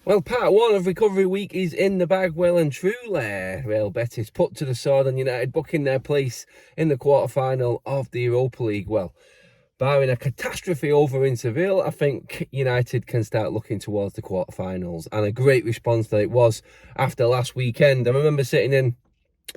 Well, part one of recovery week is in the bag, well and truly. Real Betis put to the sword and United booking their place in the quarter-final of the Europa League. Well, barring a catastrophe over in Seville, I think United can start looking towards the quarter-finals. And a great response that it was after last weekend. I remember sitting in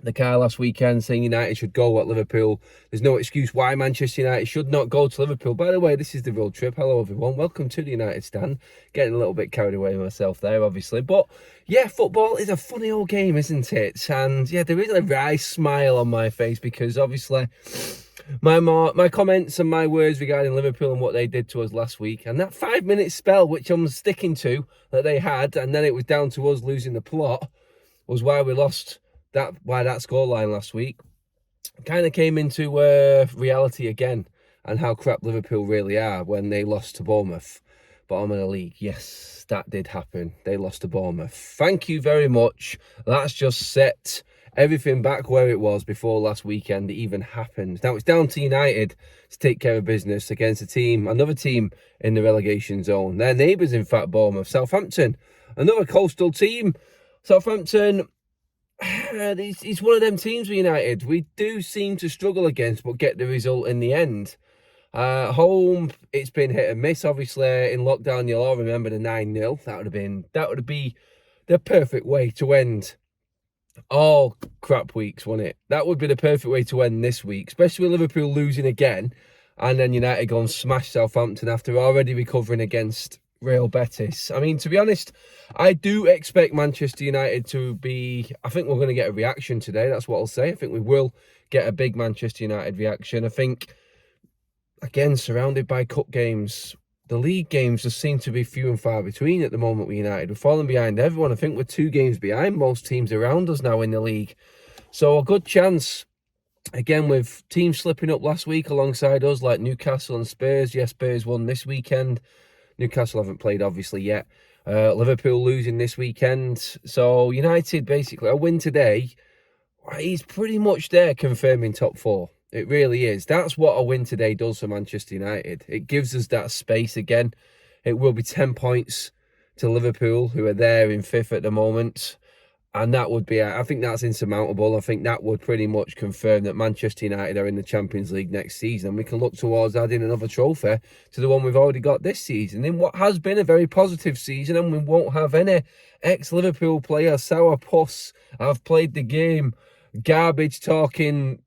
the car last weekend saying United should go at Liverpool. There's no excuse why Manchester United should not go to Liverpool. By the way, this is the road trip. Hello everyone, welcome to the United stand. Getting a little bit carried away myself there, obviously, but yeah, football is a funny old game, isn't it? And yeah, there is a wry smile on my face because obviously my comments and my words regarding Liverpool and what they did to us last week, and that 5-minute spell which I'm sticking to that they had, and then it was down to us losing the plot, was why we lost that scoreline last week. Kind of came into reality again, and how crap Liverpool really are when they lost to Bournemouth, bottom of the league. Yes, that did happen. They lost to Bournemouth. Thank you very much. That's just set everything back where it was before last weekend even happened. Now it's down to United to take care of business against another team in the relegation zone. Their neighbours, in fact, Bournemouth. Southampton, another coastal team. Southampton, it's one of them teams with United we do seem to struggle against, but get the result in the end. Home, it's been hit and miss. Obviously, in lockdown, you'll all remember the 9-0. That would be the perfect way to end all crap weeks, wouldn't it? That would be the perfect way to end this week, especially with Liverpool losing again, and then United go and smash Southampton after already recovering against Real Betis. I mean, to be honest, I do expect Manchester United to be... I think we're going to get a reaction today. That's what I'll say. I think we will get a big Manchester United reaction. I think, again, surrounded by cup games, the league games just seem to be few and far between at the moment with United. We're falling behind everyone. I think we're 2 games behind most teams around us now in the league. So a good chance, again, with teams slipping up last week alongside us, like Newcastle and Spurs. Yes, Spurs won this weekend. Newcastle haven't played, obviously, yet. Liverpool losing this weekend. So United, basically, a win today, he's pretty much there confirming top 4. It really is. That's what a win today does for Manchester United. It gives us that space again. It will be 10 points to Liverpool, who are there in 5th at the moment. And that would be, I think that's insurmountable. I think that would pretty much confirm that Manchester United are in the Champions League next season. We can look towards adding another trophy to the one we've already got this season, in what has been a very positive season, and we won't have any ex-Liverpool player, sourpuss, I've played the game, garbage talking.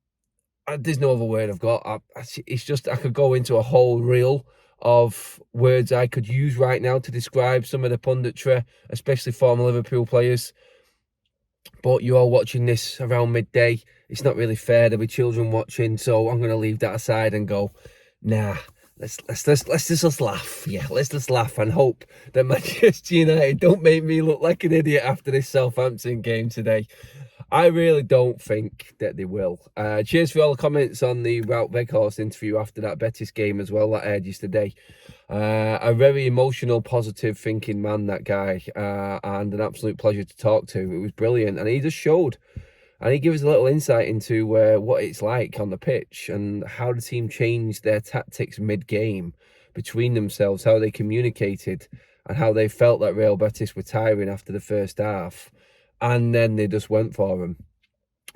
There's no other word I've got. It's just, I could go into a whole reel of words I could use right now to describe some of the punditry, especially former Liverpool players. But you're all watching this around midday. It's not really fair. There'll be children watching, so I'm going to leave that aside and go, nah, let's just laugh. Yeah, let's just laugh and hope that Manchester United don't make me look like an idiot after this Southampton game today. I really don't think that they will. Cheers for all the comments on the Wout Weghorst interview after that Betis game as well, that aired yesterday. A very emotional, positive thinking man, that guy, and an absolute pleasure to talk to. It was brilliant, and he just showed, and he gives a little insight into what it's like on the pitch and how the team changed their tactics mid-game between themselves, how they communicated, and how they felt that Real Betis were tiring after the first half. And then they just went for him.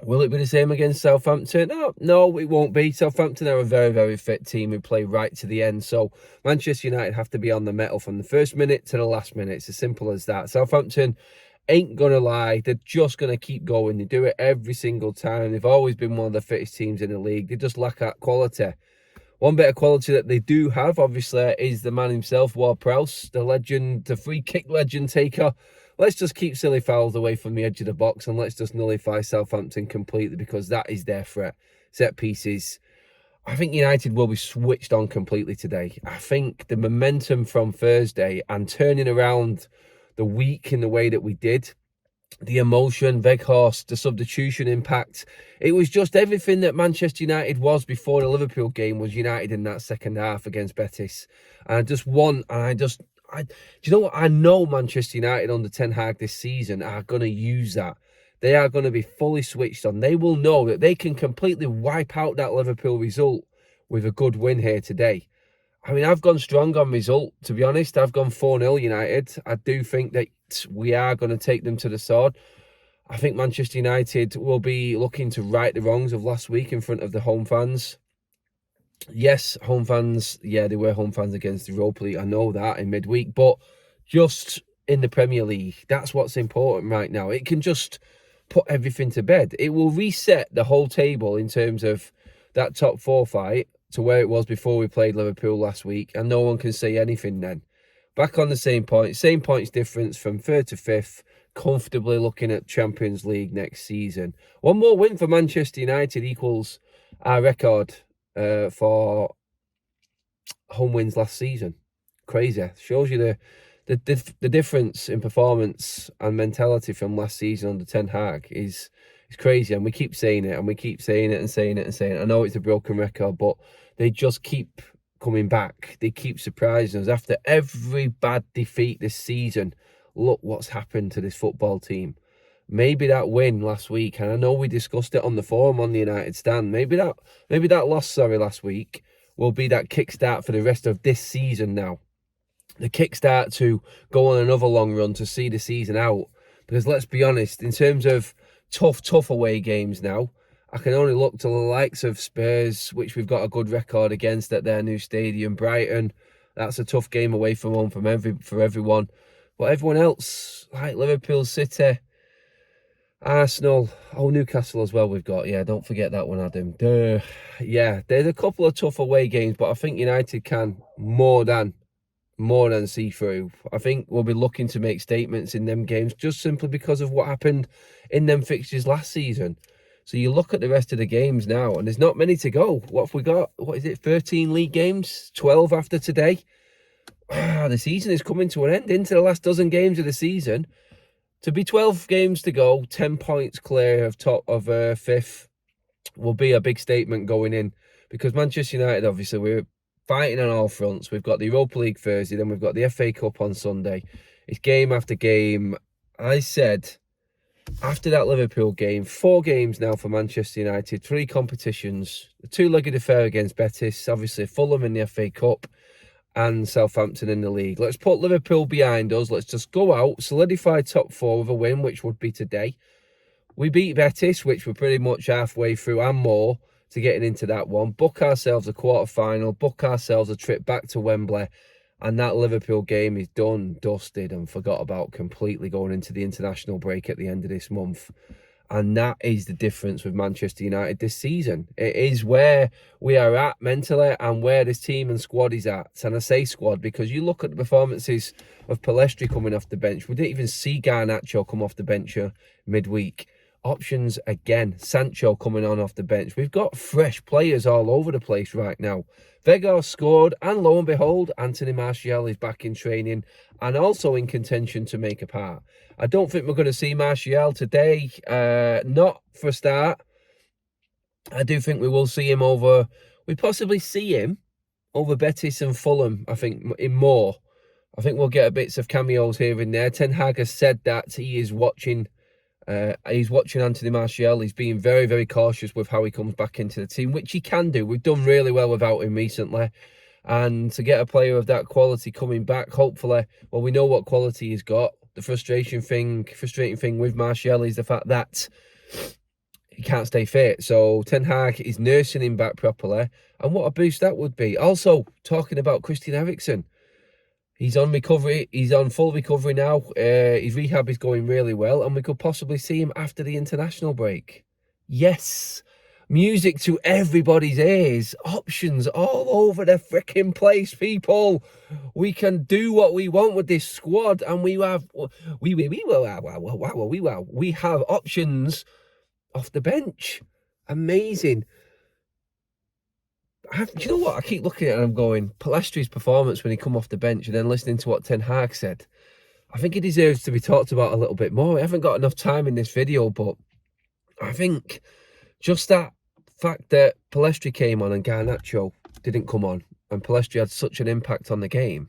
Will it be the same against Southampton? No, it won't be. Southampton are a very, very fit team who play right to the end. So Manchester United have to be on the mettle from the first minute to the last minute. It's as simple as that. Southampton ain't going to lie. They're just going to keep going. They do it every single time. They've always been one of the fittest teams in the league. They just lack that quality. One bit of quality that they do have, obviously, is the man himself, Ward-Prowse, the legend, the free kick legend taker. Let's just keep silly fouls away from the edge of the box and let's just nullify Southampton completely, because that is their threat. Set pieces. I think United will be switched on completely today. I think the momentum from Thursday and turning around the week in the way that we did, the emotion, Weghorst, the substitution impact, it was just everything that Manchester United was before the Liverpool game was United in that second half against Betis. And do you know what? I know Manchester United under Ten Hag this season are going to use that. They are going to be fully switched on. They will know that they can completely wipe out that Liverpool result with a good win here today. I mean, I've gone strong on result, to be honest. I've gone 4-0 United. I do think that we are going to take them to the sword. I think Manchester United will be looking to right the wrongs of last week in front of the home fans. Yes, home fans, yeah, they were home fans against the Europa League. I know that in midweek, but just in the Premier League, that's what's important right now. It can just put everything to bed. It will reset the whole table in terms of that top four fight to where it was before we played Liverpool last week, and no one can say anything then. Back on the same points difference from 3rd to 5th, comfortably looking at Champions League next season. One more win for Manchester United equals our record for home wins last season. Crazy. Shows you the difference in performance and mentality from last season under Ten Hag is crazy, and we keep saying it, and we keep saying it and saying it and saying it. I know it's a broken record, but they just keep coming back. They keep surprising us. After every bad defeat this season, look what's happened to this football team. Maybe that win last week, and I know we discussed it on the forum on the United Stand, maybe that loss, last week will be that kickstart for the rest of this season now. The kickstart to go on another long run to see the season out. Because let's be honest, in terms of tough away games now, I can only look to the likes of Spurs, which we've got a good record against at their new stadium. Brighton, that's a tough game away from home for everyone. But everyone else, like Liverpool, City, Arsenal, Newcastle as well we've got. Yeah, don't forget that one, Adam. Yeah, there's a couple of tough away games, but I think United can more than see through. I think we'll be looking to make statements in them games just simply because of what happened in them fixtures last season. So you look at the rest of the games now, and there's not many to go. What have we got? What is it, 13 league games? 12 after today? The season is coming to an end, into the last dozen games of the season. To be 12 games to go, 10 points clear of top of 5th will be a big statement going in, because Manchester United, obviously, we're fighting on all fronts. We've got the Europa League Thursday, then we've got the FA Cup on Sunday. It's game after game. I said, after that Liverpool game, 4 games now for Manchester United, 3 competitions, the 2-legged affair against Betis, obviously Fulham in the FA Cup, and Southampton in the league. Let's put Liverpool behind us. Let's just go out, solidify top 4 with a win, which would be today. We beat Betis, which we're pretty much halfway through and more to getting into that one. Book ourselves a quarter-final, book ourselves a trip back to Wembley, and that Liverpool game is done, dusted, and forgot about completely going into the international break at the end of this month. And that is the difference with Manchester United this season. It is where we are at mentally and where this team and squad is at. And I say squad because you look at the performances of Punditry coming off the bench. We didn't even see Garnacho come off the bench midweek. Options again. Sancho coming on off the bench. We've got fresh players all over the place right now. Vega scored, and lo and behold, Anthony Martial is back in training and also in contention to make a part. I don't think we're going to see Martial today, not for a start. I do think we will see him we possibly see him over Betis and Fulham, I think, in more. I think we'll get bits of cameos here and there. Ten Hag has said that he is watching Anthony Martial. He's being very, very cautious with how he comes back into the team, which he can do. We've done really well without him recently. And to get a player of that quality coming back, hopefully, well, we know what quality he's got. The frustrating thing with Martial is the fact that he can't stay fit. So Ten Hag is nursing him back properly. And what a boost that would be. Also, talking about Christian Eriksen. He's on recovery. He's on full recovery now. His rehab is going really well, and we could possibly see him after the international break. Yes, music to everybody's ears. Options all over the freaking place, people. We can do what we want with this squad, and we have options off the bench. Amazing. Do you know what? I keep looking at it and I'm going, Punditry's performance when he come off the bench and then listening to what Ten Hag said, I think he deserves to be talked about a little bit more. I haven't got enough time in this video, but I think just that fact that Punditry came on and Garnacho didn't come on, and Punditry had such an impact on the game,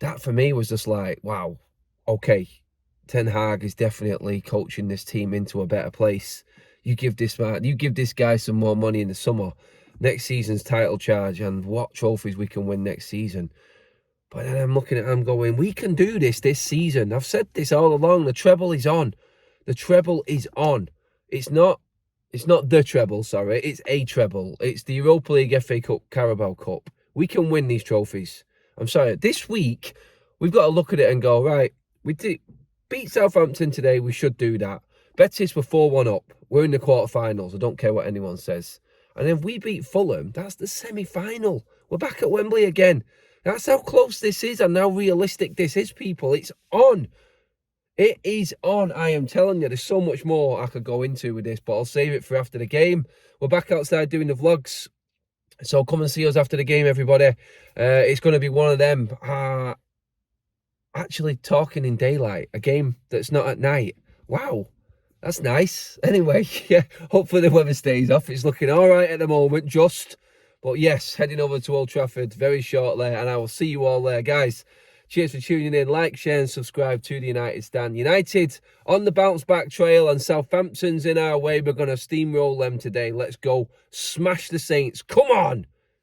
that for me was just like, wow, okay, Ten Hag is definitely coaching this team into a better place. You give this guy some more money in the summer, next season's title charge and what trophies we can win next season. But then I'm looking at it, I'm going, we can do this season. I've said this all along. The treble is on. The treble is on. It's not the treble, sorry. It's a treble. It's the Europa League, FA Cup, Carabao Cup. We can win these trophies. I'm sorry. This week, we've got to look at it and go, right, we did beat Southampton today. We should do that. Betis were 4-1 up. We're in the quarterfinals. I don't care what anyone says. And then we beat Fulham. That's the semi-final. We're back at Wembley again. That's how close this is and how realistic this is, people. It's on. It is on. I am telling you, there's so much more I could go into with this, but I'll save it for after the game. We're back outside doing the vlogs. So come and see us after the game, everybody. It's going to be one of them. Actually talking in daylight. A game that's not at night. Wow. That's nice. Anyway, yeah, hopefully the weather stays off. It's looking all right at the moment, just. But yes, heading over to Old Trafford very shortly, and I will see you all there. Guys, cheers for tuning in. Like, share, and subscribe to the United Stand. United on the bounce-back trail, and Southampton's in our way. We're going to steamroll them today. Let's go smash the Saints. Come on!